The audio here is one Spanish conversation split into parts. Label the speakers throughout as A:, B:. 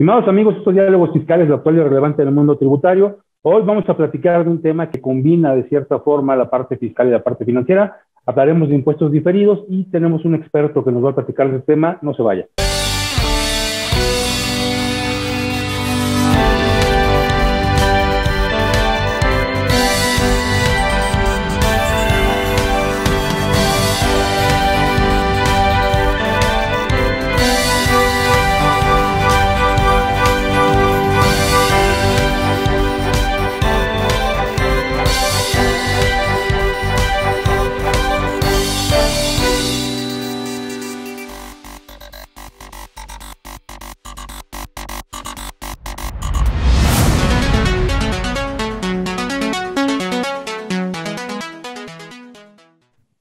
A: Estimados amigos, estos diálogos fiscales, lo actual y relevante del mundo tributario. Hoy vamos a platicar de un tema que combina de cierta forma la parte fiscal y la parte financiera. Hablaremos de impuestos diferidos y tenemos un experto que nos va a platicar de este tema. No se vaya.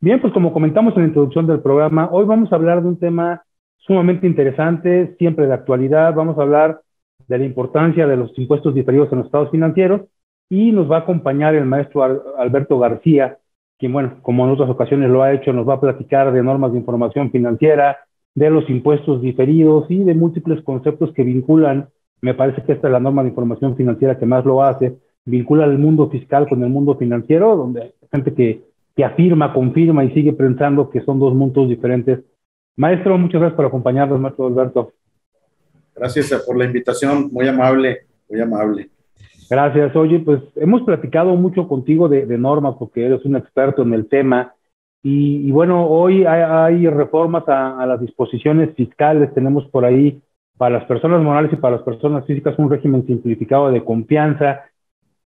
A: Bien, pues como comentamos en la introducción del programa, hoy vamos a hablar de un tema sumamente interesante, siempre de actualidad. Vamos a hablar de la importancia de los impuestos diferidos en los estados financieros y nos va a acompañar el maestro Alberto García, quien, bueno, como en otras ocasiones lo ha hecho, nos va a platicar de normas de información financiera, de los impuestos diferidos y de múltiples conceptos que vinculan. Me parece que esta es la norma de información financiera que más lo hace, vincula el mundo fiscal con el mundo financiero, donde hay gente que afirma, confirma y sigue pensando que son dos mundos diferentes. Maestro, muchas gracias por acompañarnos, maestro Alberto.
B: Gracias por la invitación, muy amable, muy amable.
A: Gracias. Oye, pues hemos platicado mucho contigo de normas porque eres un experto en el tema y bueno, hoy hay reformas a las disposiciones fiscales. Tenemos por ahí para las personas morales y para las personas físicas un régimen simplificado de confianza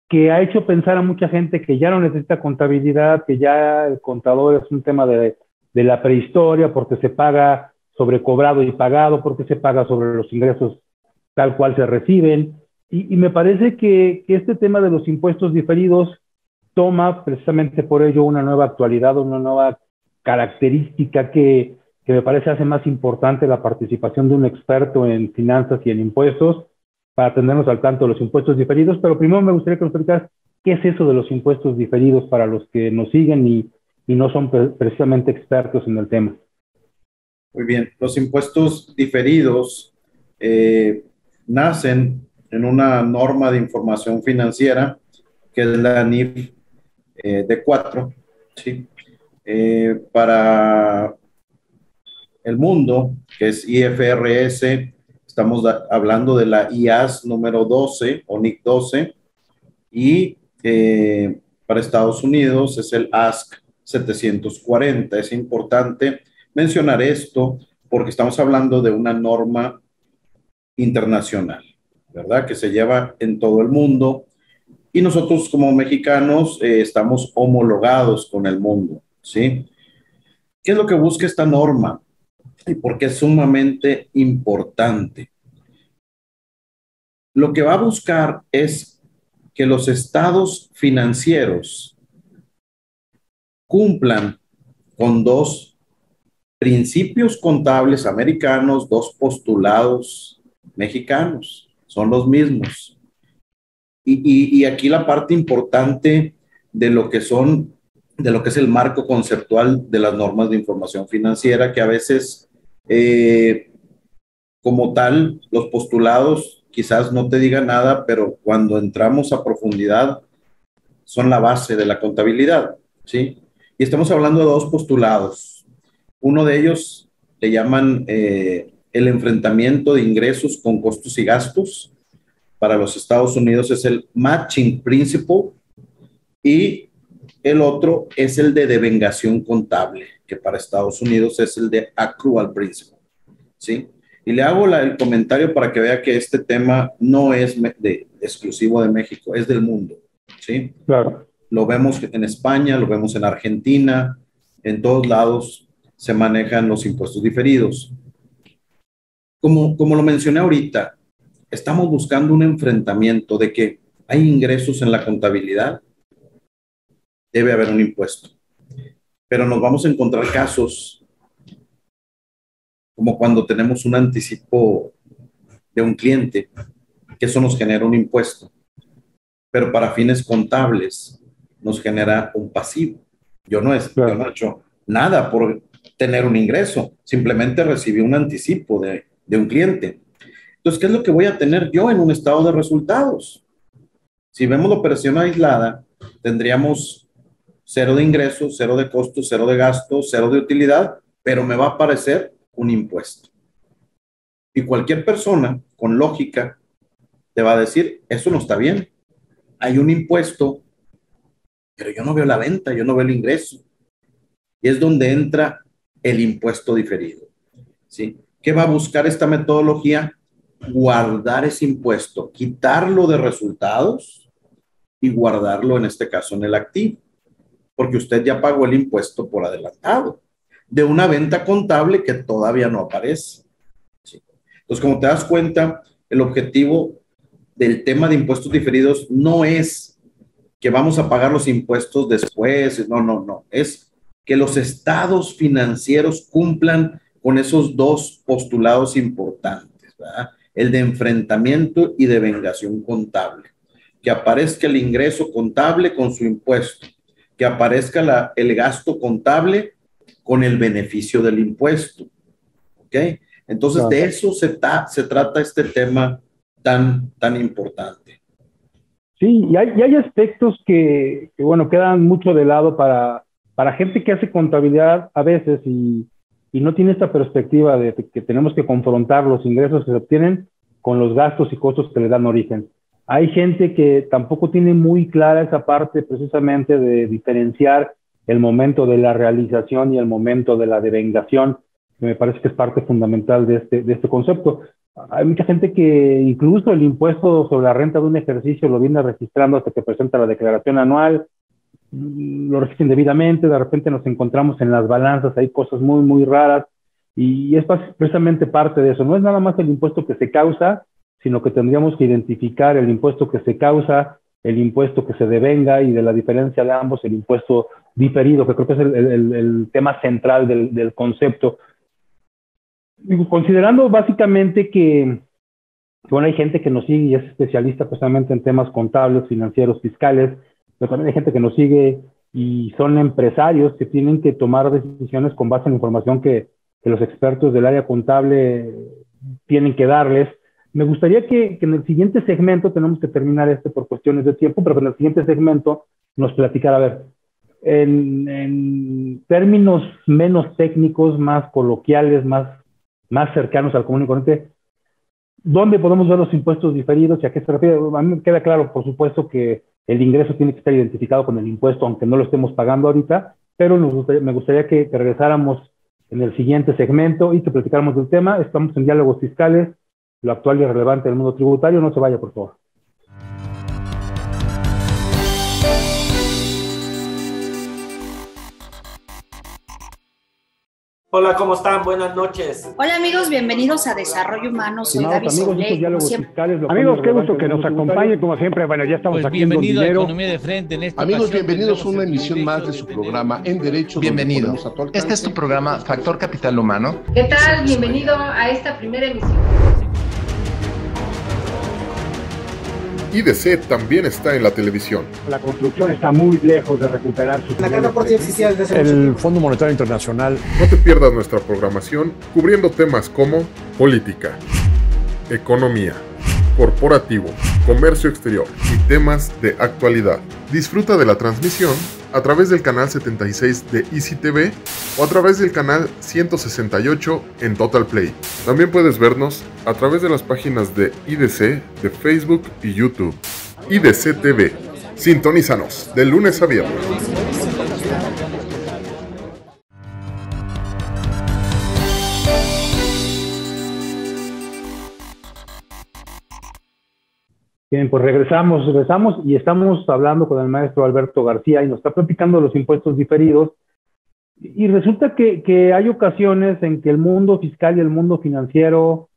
A: que ha hecho pensar a mucha gente que ya no necesita contabilidad, que ya el contador es un tema de la prehistoria, porque se paga sobre cobrado y pagado, porque se paga sobre los ingresos tal cual se reciben. Y me parece que este tema de los impuestos diferidos toma precisamente por ello una nueva actualidad, una nueva característica que me parece hace más importante la participación de un experto en finanzas y en impuestos, para tenernos al tanto de los impuestos diferidos. Pero primero me gustaría que nos explicaras qué es eso de los impuestos diferidos para los que nos siguen y no son precisamente expertos en el tema.
B: Muy bien, los impuestos diferidos nacen en una norma de información financiera que es la NIF D4, ¿sí? Para el mundo, que es IFRS. Estamos hablando de la IAS número 12 o NIC 12 y para Estados Unidos es el ASC 740. Es importante mencionar esto porque estamos hablando de una norma internacional, ¿verdad? Que se lleva en todo el mundo y nosotros como mexicanos estamos homologados con el mundo, ¿sí? ¿Qué es lo que busca esta norma? Y por qué es sumamente importante. Lo que va a buscar es que los estados financieros cumplan con dos principios contables americanos, dos postulados mexicanos, son los mismos. Y aquí la parte importante de lo que es el marco conceptual de las normas de información financiera, que a veces como tal, los postulados quizás no te digan nada, pero cuando entramos a profundidad son la base de la contabilidad, ¿sí? Y estamos hablando de dos postulados. Uno de ellos le llaman el enfrentamiento de ingresos con costos y gastos. Para los Estados Unidos es el Matching Principle y el otro es el de devengación contable, que para Estados Unidos es el de Accrual Principle, ¿sí? Y le hago el comentario para que vea que este tema no es exclusivo de México, es del mundo, ¿sí?
A: Claro.
B: Lo vemos en España, lo vemos en Argentina, en todos lados se manejan los impuestos diferidos. Como lo mencioné ahorita, estamos buscando un enfrentamiento de que hay ingresos en la contabilidad, debe haber un impuesto. Pero nos vamos a encontrar casos como cuando tenemos un anticipo de un cliente, que eso nos genera un impuesto, pero para fines contables nos genera un pasivo. Yo no he hecho nada por tener un ingreso, simplemente recibí un anticipo de un cliente. Entonces, ¿qué es lo que voy a tener yo en un estado de resultados? Si vemos la operación aislada, tendríamos cero de ingresos, cero de costos, cero de gastos, cero de utilidad, pero me va a aparecer un impuesto. Y cualquier persona con lógica te va a decir, eso no está bien. Hay un impuesto, pero yo no veo la venta, yo no veo el ingreso. Y es donde entra el impuesto diferido. ¿Sí? ¿Qué va a buscar esta metodología? Guardar ese impuesto, quitarlo de resultados y guardarlo, en este caso, en el activo, porque usted ya pagó el impuesto por adelantado de una venta contable que todavía no aparece. ¿Sí? Entonces, como te das cuenta, el objetivo del tema de impuestos diferidos no es que vamos a pagar los impuestos después, no, no, no, es que los estados financieros cumplan con esos dos postulados importantes, ¿verdad? El de enfrentamiento y de vengación contable. Que aparezca el ingreso contable con su impuesto, que aparezca el gasto contable con el beneficio del impuesto. ¿Ok? Entonces, claro, de eso se trata este tema tan importante.
A: Sí, y hay aspectos bueno, quedan mucho de lado para gente que hace contabilidad a veces y no tiene esta perspectiva de que tenemos que confrontar los ingresos que se obtienen con los gastos y costos que le dan origen. Hay gente que tampoco tiene muy clara esa parte precisamente de diferenciar el momento de la realización y el momento de la devengación, que me parece que es parte fundamental de este concepto. Hay mucha gente que incluso el impuesto sobre la renta de un ejercicio lo viene registrando hasta que presenta la declaración anual, lo registran debidamente, de repente nos encontramos en las balanzas, hay cosas muy, muy raras, y es precisamente parte de eso. No es nada más el impuesto que se causa, sino que tendríamos que identificar el impuesto que se causa, el impuesto que se devenga, y de la diferencia de ambos, el impuesto diferido, que creo que es el tema central del concepto. Considerando básicamente que, bueno, hay gente que nos sigue y es especialista precisamente en temas contables, financieros, fiscales, pero también hay gente que nos sigue y son empresarios que tienen que tomar decisiones con base en la información que los expertos del área contable tienen que darles. Me gustaría que en el siguiente segmento, tenemos que terminar por cuestiones de tiempo, pero que en el siguiente segmento nos platicara, a ver, en términos menos técnicos, más coloquiales, más cercanos al común y corriente, ¿dónde podemos ver los impuestos diferidos y a qué se refiere? A mí me queda claro, por supuesto, que el ingreso tiene que estar identificado con el impuesto, aunque no lo estemos pagando ahorita, pero me gustaría que regresáramos en el siguiente segmento y que platicáramos del tema. Estamos en Diálogos Fiscales, lo actual y relevante del mundo tributario. No se vaya, por favor.
C: Hola, ¿cómo están? Buenas noches.
D: Hola amigos, bienvenidos a Desarrollo Humano. Soy Gaby Solé.
A: Amigos, qué gusto que nos acompañen, como siempre. Bueno, ya estamos aquí en
E: bienvenido a Economía de Frente. En esta
F: amigos, bienvenidos a una emisión más de su programa En Derecho.
E: Bienvenido. Este es tu programa Factor Capital Humano.
G: ¿Qué tal? Bienvenido a esta primera emisión.
H: IDC también está en la televisión.
A: La construcción está muy lejos de recuperar su...
I: La carga por sí existía desde
J: el Fondo Monetario Internacional.
H: No te pierdas nuestra programación cubriendo temas como política, economía, corporativo, comercio exterior y temas de actualidad. Disfruta de la transmisión a través del canal 76 de Easy TV o a través del canal 168 en Total Play. También puedes vernos a través de las páginas de IDC, de Facebook y YouTube. IDC TV. Sintonízanos de lunes a viernes.
A: Bien, pues regresamos y estamos hablando con el maestro Alberto García y nos está platicando los impuestos diferidos. Y resulta que hay ocasiones en que el mundo fiscal y el mundo financiero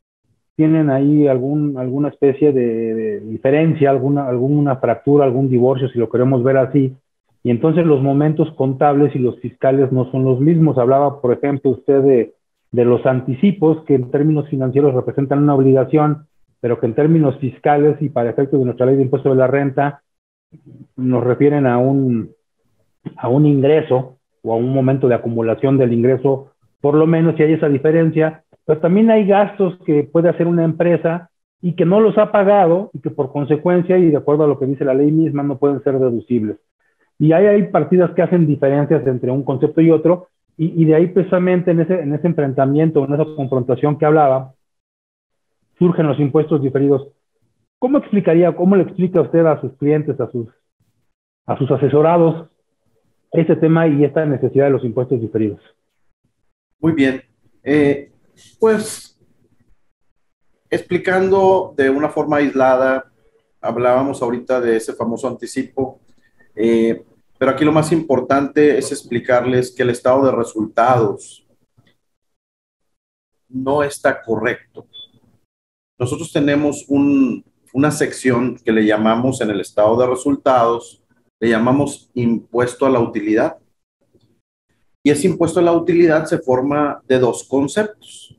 A: tienen ahí alguna especie de diferencia, alguna fractura, algún divorcio, si lo queremos ver así. Y entonces los momentos contables y los fiscales no son los mismos. Hablaba, por ejemplo, usted de los anticipos, que en términos financieros representan una obligación, pero que en términos fiscales y para efectos de nuestra ley de impuesto de la renta nos refieren a un ingreso o a un momento de acumulación del ingreso, por lo menos si hay esa diferencia. Pero también hay gastos que puede hacer una empresa y que no los ha pagado y que por consecuencia y de acuerdo a lo que dice la ley misma no pueden ser deducibles. Y hay partidas que hacen diferencias entre un concepto y otro, y de ahí precisamente en ese enfrentamiento, en esa confrontación que hablaba, surgen los impuestos diferidos. ¿Cómo le explica usted a sus clientes, a sus asesorados, ese tema y esta necesidad de los impuestos diferidos?
B: Muy bien. Pues, explicando de una forma aislada, hablábamos ahorita de ese famoso anticipo, pero aquí lo más importante es explicarles que el estado de resultados no está correcto. Nosotros tenemos una sección que le llamamos en el estado de resultados, le llamamos impuesto a la utilidad. Y ese impuesto a la utilidad se forma de dos conceptos.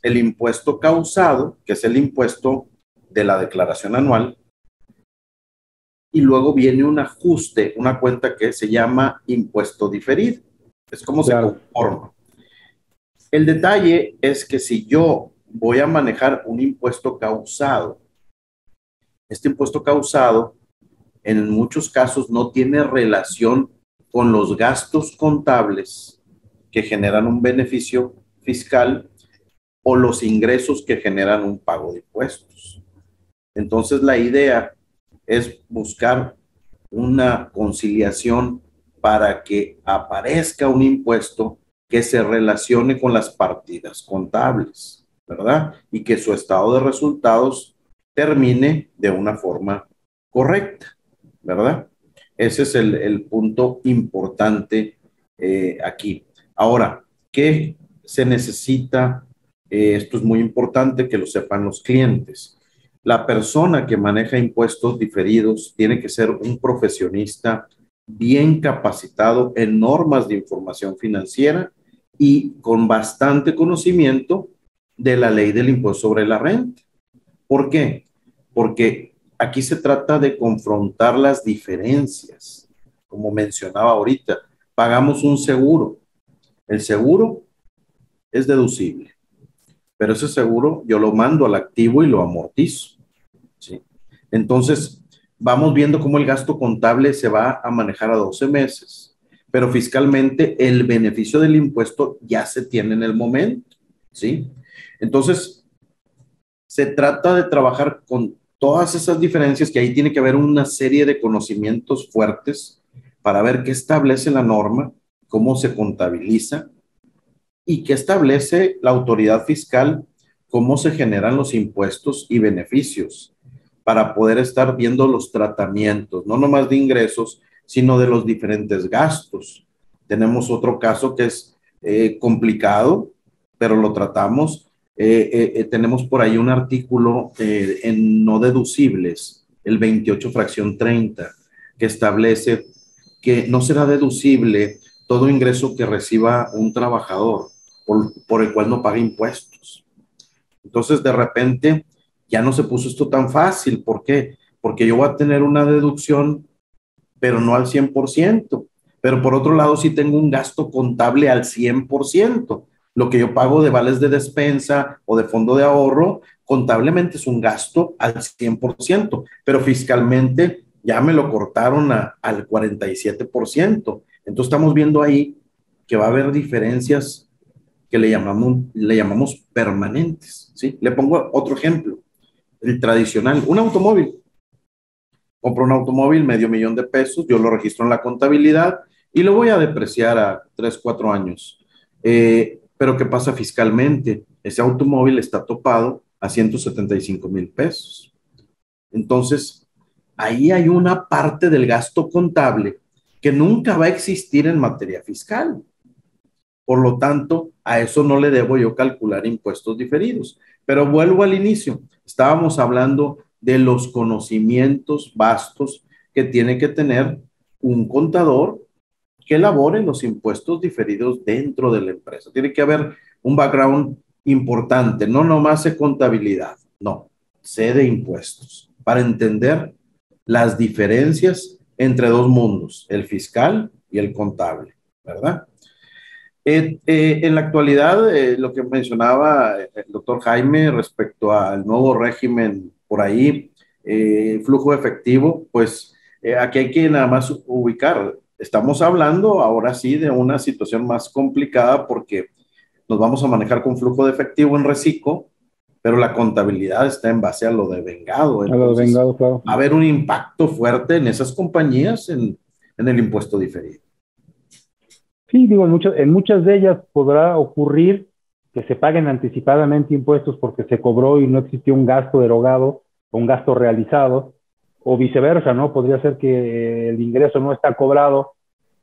B: El impuesto causado, que es el impuesto de la declaración anual, y luego viene un ajuste, una cuenta que se llama impuesto diferido. Es como se conforma. El detalle es que si yo voy a manejar un impuesto causado, este impuesto causado en muchos casos no tiene relación con los gastos contables que generan un beneficio fiscal o los ingresos que generan un pago de impuestos. Entonces la idea es buscar una conciliación para que aparezca un impuesto que se relacione con las partidas contables, ¿verdad? Y que su estado de resultados termine de una forma correcta, ¿verdad? Ese es el punto importante aquí. Ahora, ¿qué se necesita? Esto es muy importante que lo sepan los clientes. La persona que maneja impuestos diferidos tiene que ser un profesionista bien capacitado en normas de información financiera y con bastante conocimiento de la ley del impuesto sobre la renta. ¿Por qué? Porque aquí se trata de confrontar las diferencias. Como mencionaba ahorita, pagamos un seguro. El seguro es deducible, pero ese seguro yo lo mando al activo y lo amortizo, ¿sí? Entonces, vamos viendo cómo el gasto contable se va a manejar a 12 meses, pero fiscalmente el beneficio del impuesto ya se tiene en el momento, ¿sí? Entonces, se trata de trabajar con todas esas diferencias, que ahí tiene que haber una serie de conocimientos fuertes para ver qué establece la norma, cómo se contabiliza y qué establece la autoridad fiscal, cómo se generan los impuestos y beneficios para poder estar viendo los tratamientos, no nomás de ingresos, sino de los diferentes gastos. Tenemos otro caso que es complicado, pero lo tratamos. Tenemos por ahí un artículo en no deducibles, el 28 fracción 30, que establece que no será deducible todo ingreso que reciba un trabajador por el cual no paga impuestos. Entonces, de repente, ya no se puso esto tan fácil. ¿Por qué? Porque yo voy a tener una deducción, pero no al 100%. Pero por otro lado, sí tengo un gasto contable al 100%. Lo que yo pago de vales de despensa o de fondo de ahorro, contablemente es un gasto al 100%, pero fiscalmente ya me lo cortaron al 47%. Entonces estamos viendo ahí que va a haber diferencias que le llamamos permanentes, ¿sí? Le pongo otro ejemplo, el tradicional, un automóvil. Compro un automóvil, $500,000 de pesos, yo lo registro en la contabilidad y lo voy a depreciar a 3, 4 años. Pero ¿qué pasa fiscalmente? Ese automóvil está topado a 175,000 pesos. Entonces, ahí hay una parte del gasto contable que nunca va a existir en materia fiscal. Por lo tanto, a eso no le debo yo calcular impuestos diferidos. Pero vuelvo al inicio. Estábamos hablando de los conocimientos vastos que tiene que tener un contador que elabore los impuestos diferidos dentro de la empresa. Tiene que haber un background importante, no nomás de contabilidad, no, sé de impuestos, para entender las diferencias entre dos mundos, el fiscal y el contable, ¿verdad? En la actualidad, lo que mencionaba el doctor Jaime respecto al nuevo régimen por ahí, flujo efectivo, pues aquí hay que nada más ubicar. Estamos hablando ahora sí de una situación más complicada porque nos vamos a manejar con flujo de efectivo en reciclo, pero la contabilidad está en base a lo de vengado.
A: A lo de vengado, claro.
B: Va a haber un impacto fuerte en esas compañías en el impuesto diferido.
A: Sí, digo, en muchas de ellas podrá ocurrir que se paguen anticipadamente impuestos porque se cobró y no existió un gasto derogado o un gasto realizado, o viceversa, ¿no? Podría ser que el ingreso no está cobrado,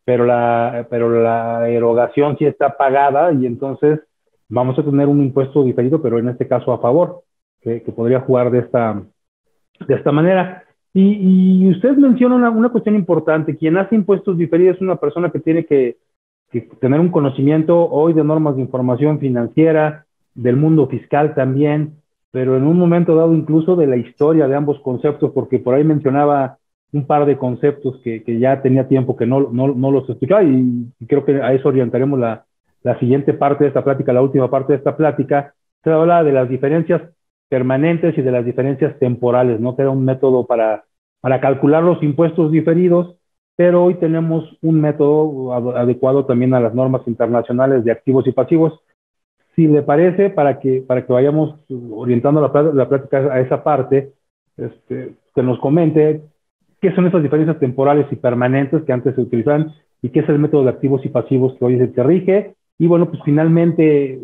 A: pero la erogación sí está pagada y entonces vamos a tener un impuesto diferido, pero en este caso a favor, que podría jugar de esta manera. Y usted menciona una cuestión importante. Quien hace impuestos diferidos es una persona que tiene que tener un conocimiento hoy de normas de información financiera, del mundo fiscal también, pero en un momento dado incluso de la historia de ambos conceptos, porque por ahí mencionaba un par de conceptos que ya tenía tiempo que no los escuchaba, y creo que a eso orientaremos la siguiente parte de esta plática, la última parte de esta plática. Se habla de las diferencias permanentes y de las diferencias temporales, ¿no? Que era un método para calcular los impuestos diferidos, pero hoy tenemos un método adecuado también a las normas internacionales de activos y pasivos. Si le parece, para que vayamos orientando la plática a esa parte, que nos comente qué son esas diferencias temporales y permanentes que antes se utilizaban y qué es el método de activos y pasivos que hoy es el que rige. Y bueno, pues finalmente,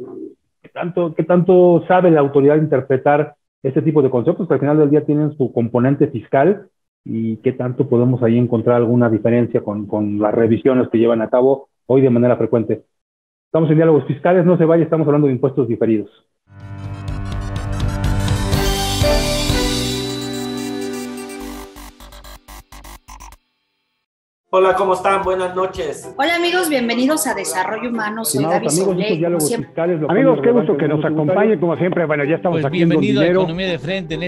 A: ¿qué tanto sabe la autoridad interpretar este tipo de conceptos que al final del día tienen su componente fiscal? Y qué tanto podemos ahí encontrar alguna diferencia con las revisiones que llevan a cabo hoy de manera frecuente. Estamos en Diálogos Fiscales, no se vaya, estamos hablando de impuestos diferidos.
C: Hola, ¿cómo están? Buenas noches.
D: Hola amigos, bienvenidos a Desarrollo Humano. Soy Gaby Soler.
J: Amigos, qué gusto que nos acompañen, como siempre. Bueno, ya estamos aquí en Don Dinero.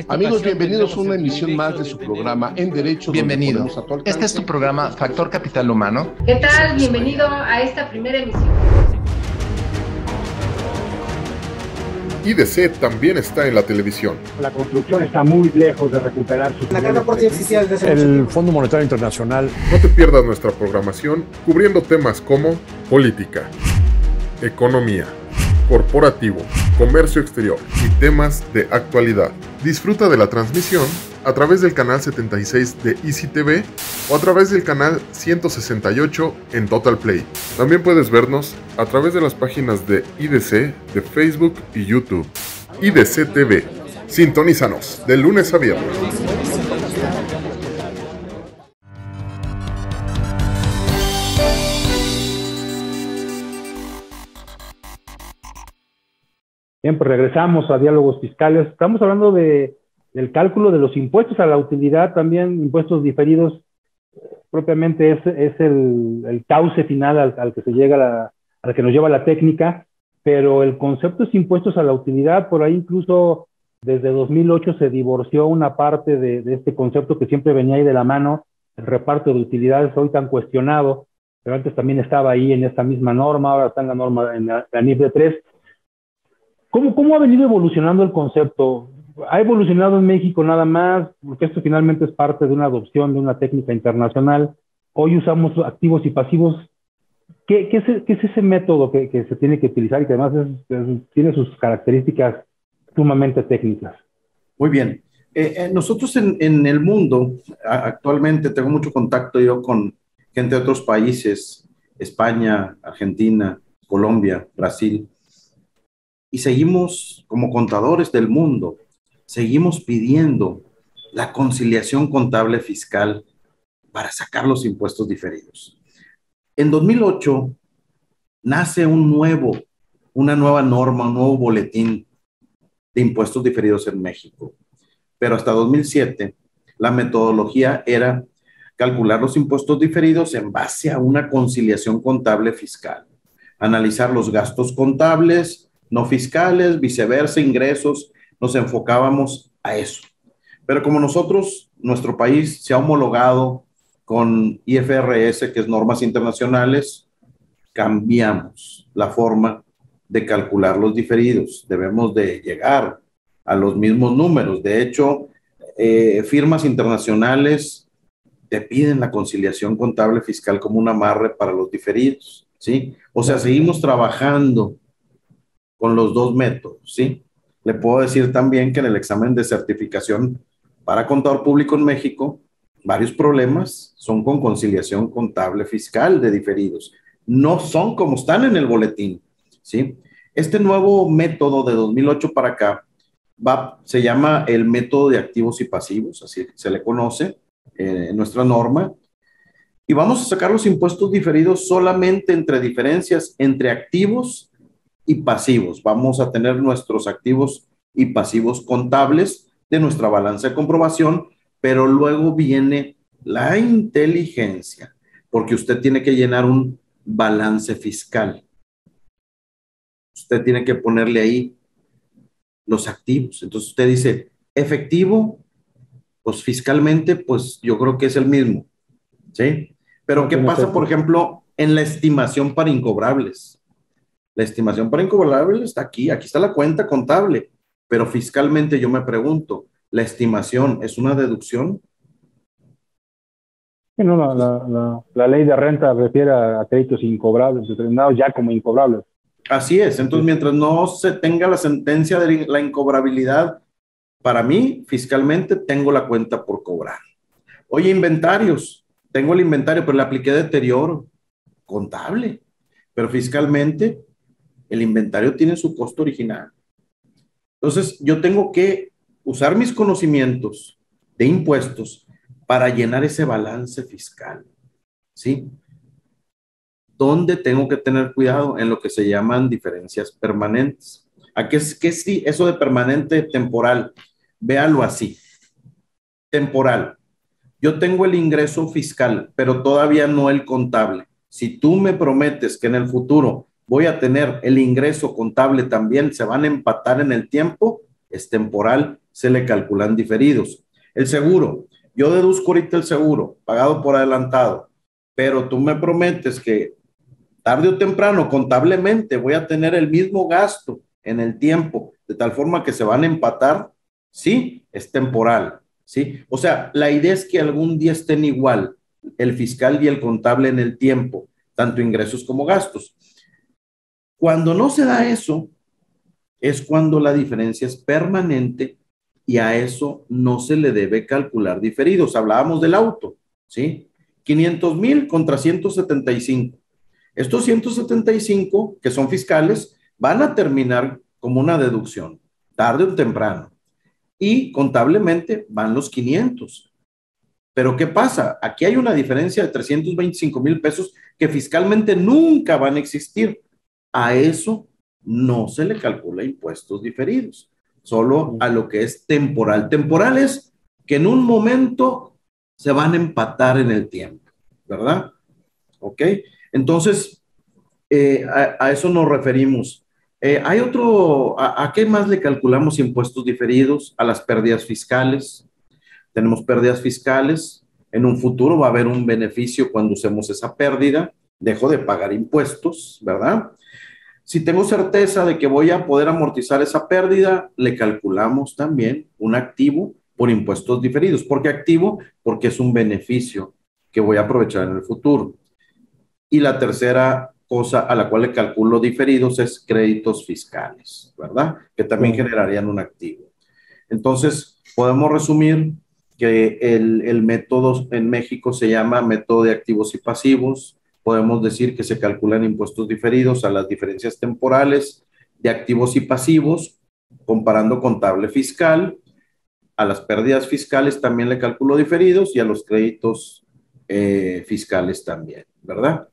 F: Amigos, bienvenidos a una emisión más de su programa En Derecho.
E: Bienvenido. Este es tu programa Factor Capital Humano.
G: ¿Qué tal? Bienvenido a esta primera emisión.
H: IDC también está en la televisión.
J: La construcción está muy lejos de recuperar su...
A: El Fondo Monetario Internacional.
H: No te pierdas nuestra programación cubriendo temas como política, economía, corporativo, comercio exterior y temas de actualidad. Disfruta de la transmisión a través del canal 76 de Easy TV o a través del canal 168 en Total Play. También puedes vernos a través de las páginas de IDC, de Facebook y YouTube. IDC TV. Sintonízanos de lunes a viernes.
A: Bien, pues regresamos a Diálogos Fiscales. Estamos hablando del cálculo de los impuestos a la utilidad, también impuestos diferidos. Propiamente es el cauce final al que se llega, al que nos lleva la técnica, pero el concepto es impuestos a la utilidad. Por ahí incluso desde 2008 se divorció una parte de este concepto que siempre venía ahí de la mano, el reparto de utilidades hoy tan cuestionado, pero antes también estaba ahí en esta misma norma, ahora está en la norma, en la NIF de 3. ¿Cómo ha venido evolucionando el concepto? ¿Ha evolucionado en México nada más? Porque esto finalmente es parte de una adopción de una técnica internacional. Hoy usamos activos y pasivos. ¿Qué es ese método que se tiene que utilizar y que además tiene sus características sumamente técnicas?
B: Muy bien. Nosotros en el mundo, actualmente tengo mucho contacto yo con gente de otros países, España, Argentina, Colombia, Brasil, y seguimos como contadores del mundo, seguimos pidiendo la conciliación contable fiscal para sacar los impuestos diferidos. En 2008 nace una nueva norma, un nuevo boletín de impuestos diferidos en México. Pero hasta 2007 la metodología era calcular los impuestos diferidos en base a una conciliación contable fiscal, analizar los gastos contables, no fiscales, viceversa, ingresos, nos enfocábamos a eso. Pero como nuestro país se ha homologado con IFRS, que es normas internacionales, cambiamos la forma de calcular los diferidos. Debemos de llegar a los mismos números. De hecho, firmas internacionales te piden la conciliación contable fiscal como un amarre para los diferidos, ¿sí? O sea, seguimos trabajando con los dos métodos, ¿sí? Le puedo decir también que en el examen de certificación para contador público en México, varios problemas son con conciliación contable fiscal de diferidos. No son como están en el boletín, ¿sí? Este nuevo método de 2008 para acá se llama el método de activos y pasivos, así se le conoce en nuestra norma, y vamos a sacar los impuestos diferidos solamente entre diferencias entre activos y pasivos. Vamos a tener nuestros activos y pasivos contables de nuestra balanza de comprobación, pero luego viene la inteligencia, porque usted tiene que llenar un balance fiscal. Usted tiene que ponerle ahí los activos. Entonces usted dice, efectivo, pues fiscalmente, pues yo creo que es el mismo, ¿sí? Pero ¿qué pasa, por ejemplo, en la estimación para incobrables? La estimación para incobrables está aquí está la cuenta contable, pero fiscalmente yo me pregunto, ¿la estimación es una deducción?
A: No, la ley de renta refiere a créditos incobrables, determinados ya como incobrables.
B: Así es. Entonces, mientras no se tenga la sentencia de la incobrabilidad, para mí, fiscalmente, tengo la cuenta por cobrar. Oye, inventarios. Tengo el inventario, pero le apliqué deterioro contable. Pero fiscalmente, el inventario tiene su costo original. Entonces, yo tengo que usar mis conocimientos de impuestos para llenar ese balance fiscal, ¿sí? ¿Dónde tengo que tener cuidado? En lo que se llaman diferencias permanentes. ¿A qué es sí, eso de permanente temporal? Véalo así. Temporal. Yo tengo el ingreso fiscal, pero todavía no el contable. Si tú me prometes que en el futuro voy a tener el ingreso contable también, se van a empatar en el tiempo, es temporal, se le calculan diferidos. El seguro, yo deduzco ahorita el seguro, pagado por adelantado, pero tú me prometes que tarde o temprano, contablemente, voy a tener el mismo gasto en el tiempo, de tal forma que se van a empatar, sí, es temporal, ¿sí? O sea, la idea es que algún día estén igual el fiscal y el contable en el tiempo, tanto ingresos como gastos. Cuando no se da eso, es cuando la diferencia es permanente y a eso no se le debe calcular diferidos. Hablábamos del auto, ¿sí? 500,000 contra 175. Estos 175, que son fiscales, van a terminar como una deducción, tarde o temprano. Y contablemente van los 500. Pero ¿qué pasa? Aquí hay una diferencia de 325,000 pesos que fiscalmente nunca van a existir. A eso no se le calcula impuestos diferidos, solo a lo que es temporal. Temporal es que en un momento se van a empatar en el tiempo, ¿verdad? ¿Ok? Entonces, a eso nos referimos. Hay ¿a qué más le calculamos impuestos diferidos? A las pérdidas fiscales. Tenemos pérdidas fiscales. En un futuro va a haber un beneficio cuando usemos esa pérdida. Dejo de pagar impuestos, ¿verdad? Si tengo certeza de que voy a poder amortizar esa pérdida, le calculamos también un activo por impuestos diferidos. ¿Por qué activo? Porque es un beneficio que voy a aprovechar en el futuro. Y la tercera cosa a la cual le calculo diferidos es créditos fiscales, ¿verdad? Que también generarían un activo. Entonces, podemos resumir que el método en México se llama método de activos y pasivos. Podemos decir que se calculan impuestos diferidos a las diferencias temporales de activos y pasivos, comparando contable fiscal. A las pérdidas fiscales también le calculo diferidos y a los créditos fiscales también, ¿verdad?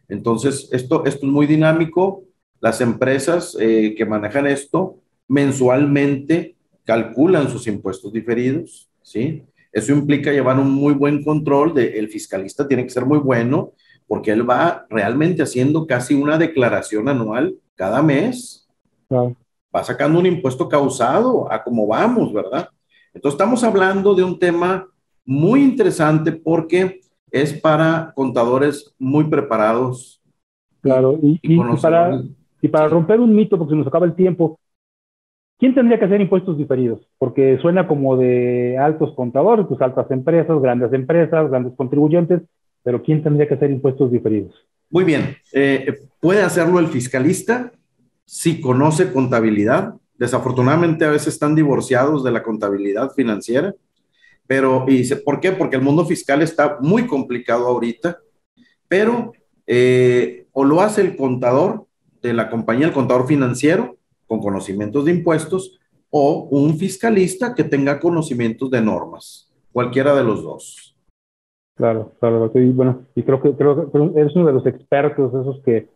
B: Entonces, esto es muy dinámico. Las empresas que manejan esto mensualmente calculan sus impuestos diferidos, ¿sí? Eso implica llevar un muy buen control. El fiscalista tiene que ser muy bueno porque él va realmente haciendo casi una declaración anual cada mes.
A: Claro.
B: Va sacando un impuesto causado a cómo vamos, ¿verdad? Entonces, estamos hablando de un tema muy interesante porque es para contadores muy preparados
A: Claro, y para romper un mito, porque se nos acaba el tiempo, ¿quién tendría que hacer impuestos diferidos? Porque suena como de altos contadores, pues altas empresas, grandes contribuyentes, pero ¿quién tendría que hacer impuestos diferidos?
B: Muy bien, puede hacerlo el fiscalista si conoce contabilidad. Desafortunadamente a veces están divorciados de la contabilidad financiera, pero ¿por qué? Porque el mundo fiscal está muy complicado ahorita, pero o lo hace el contador de la compañía, el contador financiero, con conocimientos de impuestos, o un fiscalista que tenga conocimientos de normas, cualquiera de los dos.
A: Claro, y bueno, y creo que eres uno de los expertos, esos que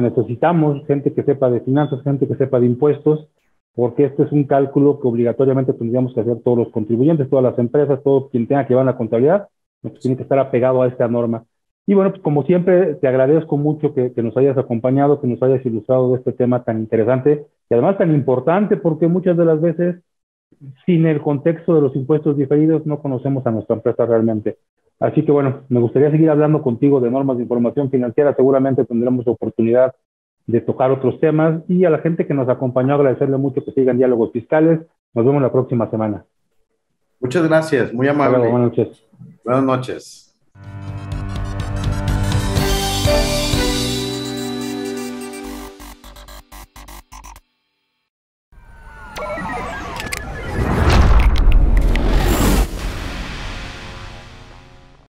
A: necesitamos, gente que sepa de finanzas, gente que sepa de impuestos, porque este es un cálculo que obligatoriamente tendríamos que hacer todos los contribuyentes, todas las empresas, todo quien tenga que llevar la contabilidad, pues tiene que estar apegado a esta norma. Y bueno, pues como siempre, te agradezco mucho que nos hayas acompañado, que nos hayas ilustrado de este tema tan interesante y además tan importante, porque muchas de las veces, sin el contexto de los impuestos diferidos, no conocemos a nuestra empresa realmente. Así que bueno, me gustaría seguir hablando contigo de normas de información financiera. Seguramente tendremos oportunidad de tocar otros temas, y a la gente que nos acompañó, agradecerle mucho que sigan Diálogos Fiscales. Nos vemos la próxima semana.
B: Muchas gracias, muy amable.
A: Buenas noches.
B: Buenas noches.